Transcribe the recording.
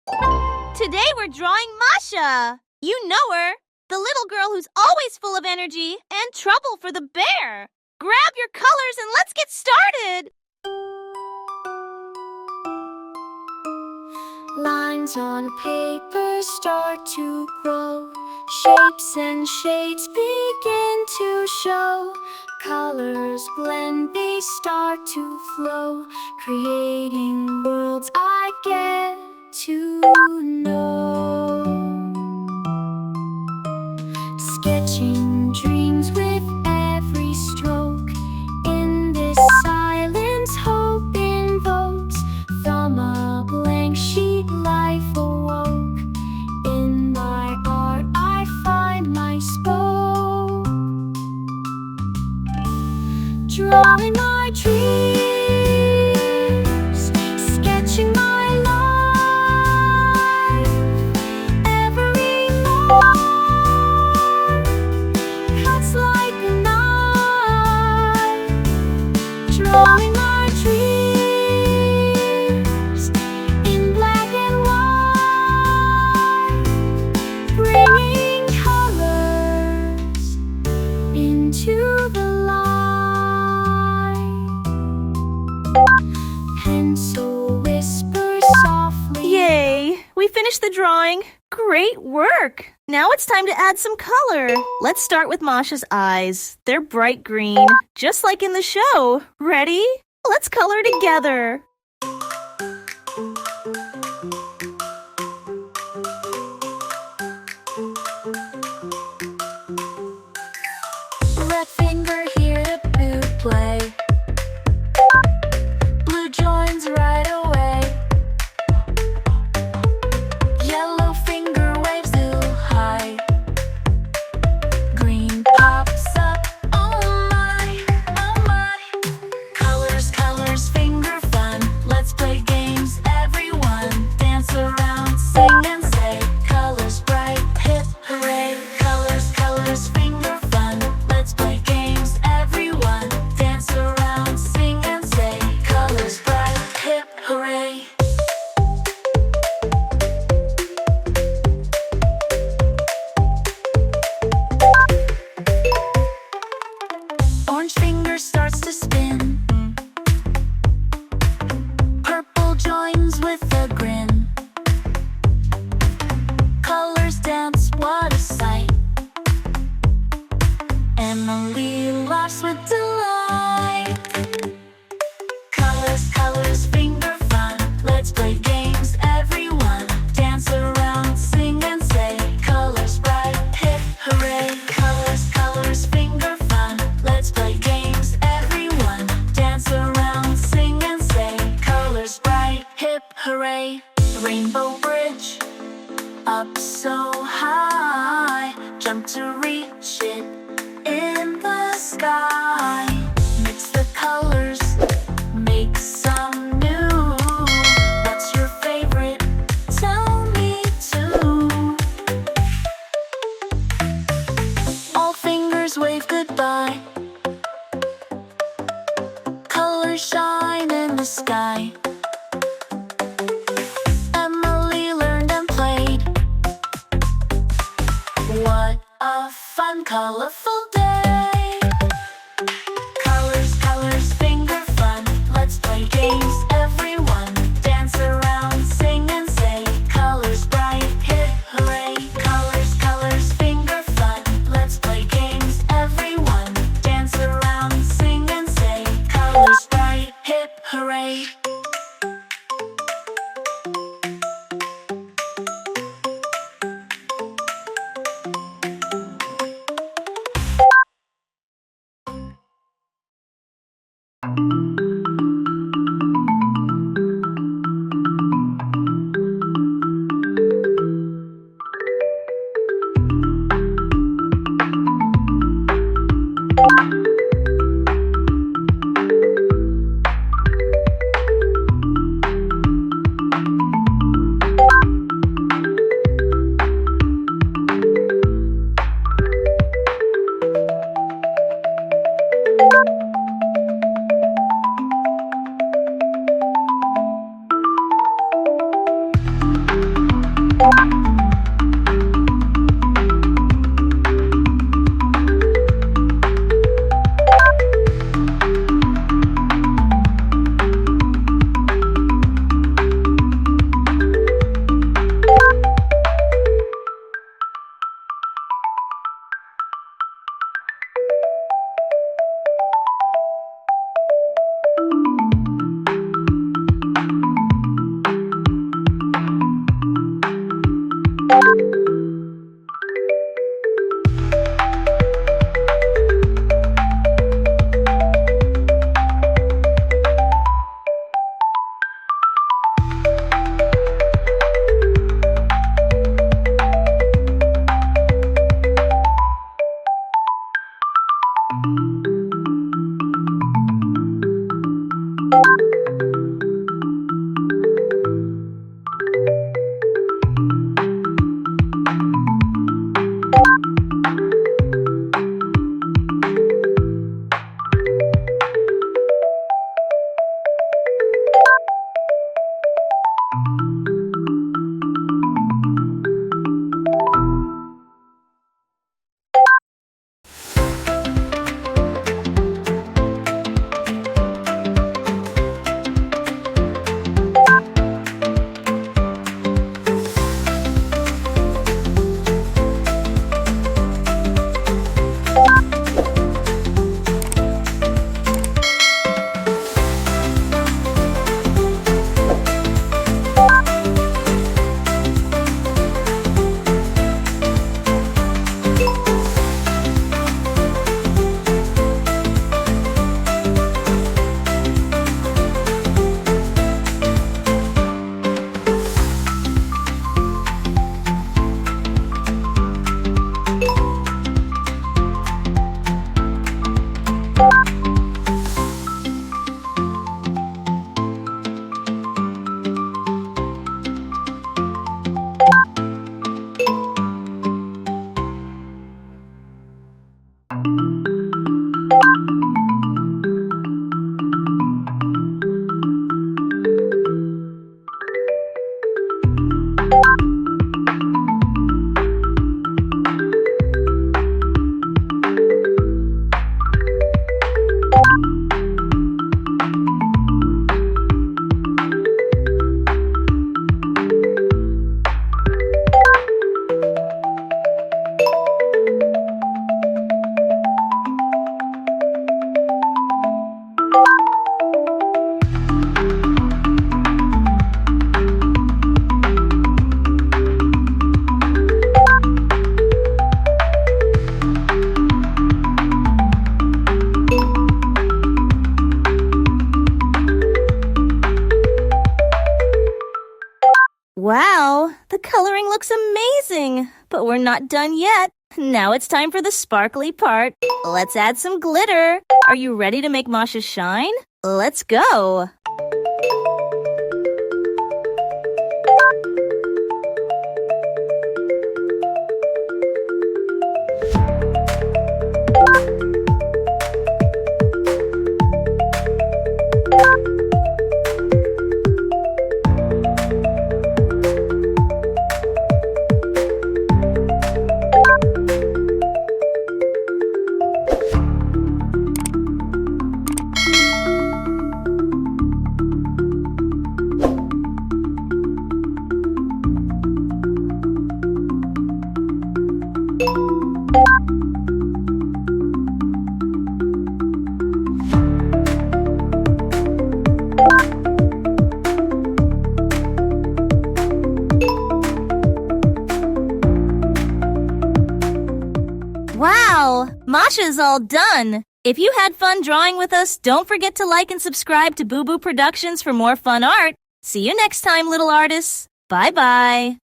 Today we're drawing Masha. You know her, the little girl who's always full of energy and trouble for the bear. Grab your colors and let's get started. Lines on paper start to grow. Shapes and shades begin to show. Colors blend, they start to flow, creating worlds I get to know. Sketching dreams with every stroke. In this silence, hope invokes. From a blank sheet, life awoke. In my art, I find my spoke. Drawing my dreams, sketching my life. Every mark cuts like a knife. Drawing my dreams in black and white, bringing colors into the light. Pencil whispers softly. Yay! We finished the drawing. Great work! Now it's time to add some color. Let's start with Masha's eyes. They're bright green, just like in the show. Ready? Let's color together. Red finger here to boot play. Blue joins right away. Yellow finger waves too high. Green pops up, oh my, oh my. Colors, colors, finger fun. Let's play games, everyone. Dance around, sing and say. Colors bright, hip hooray. Colors, colors, finger fun. Let's play games, everyone. Dance around, sing and say. Colors bright, hip hooray. Orange finger starts to spin. Purple joins with a grin. Colors dance, what a sight. Emily laughs with delight. Colors, colors, finger fun. Let's play games, everyone. Dance around, sing and say. Colors bright, hip hooray. Colors, colors, finger fun. Let's play games, everyone. Dance around, sing and say. Colors bright, hip hooray. Rainbow bridge, up so high. Jump to reach it in the sky. Mix the colors, make some new. What's your favorite? Tell me too. All fingers wave goodbye. Colors shine in the sky. Emily learned and played. What a fun, colorful day. Colors, colors, finger fun. Let's play games, everyone. Dance around, sing and say. Colors bright, hip hooray. Colors, colors, finger fun. Let's play games, everyone. Dance around, sing and say. Colors bright, hip hooray. Wow, the coloring looks amazing, but we're not done yet. Now it's time for the sparkly part. Let's add some glitter. Are you ready to make Masha shine? Let's go. Wow, Masha's all done. If you had fun drawing with us, don't forget to like and subscribe to BooBoo Productions for more fun art. See you next time, little artists. Bye-bye.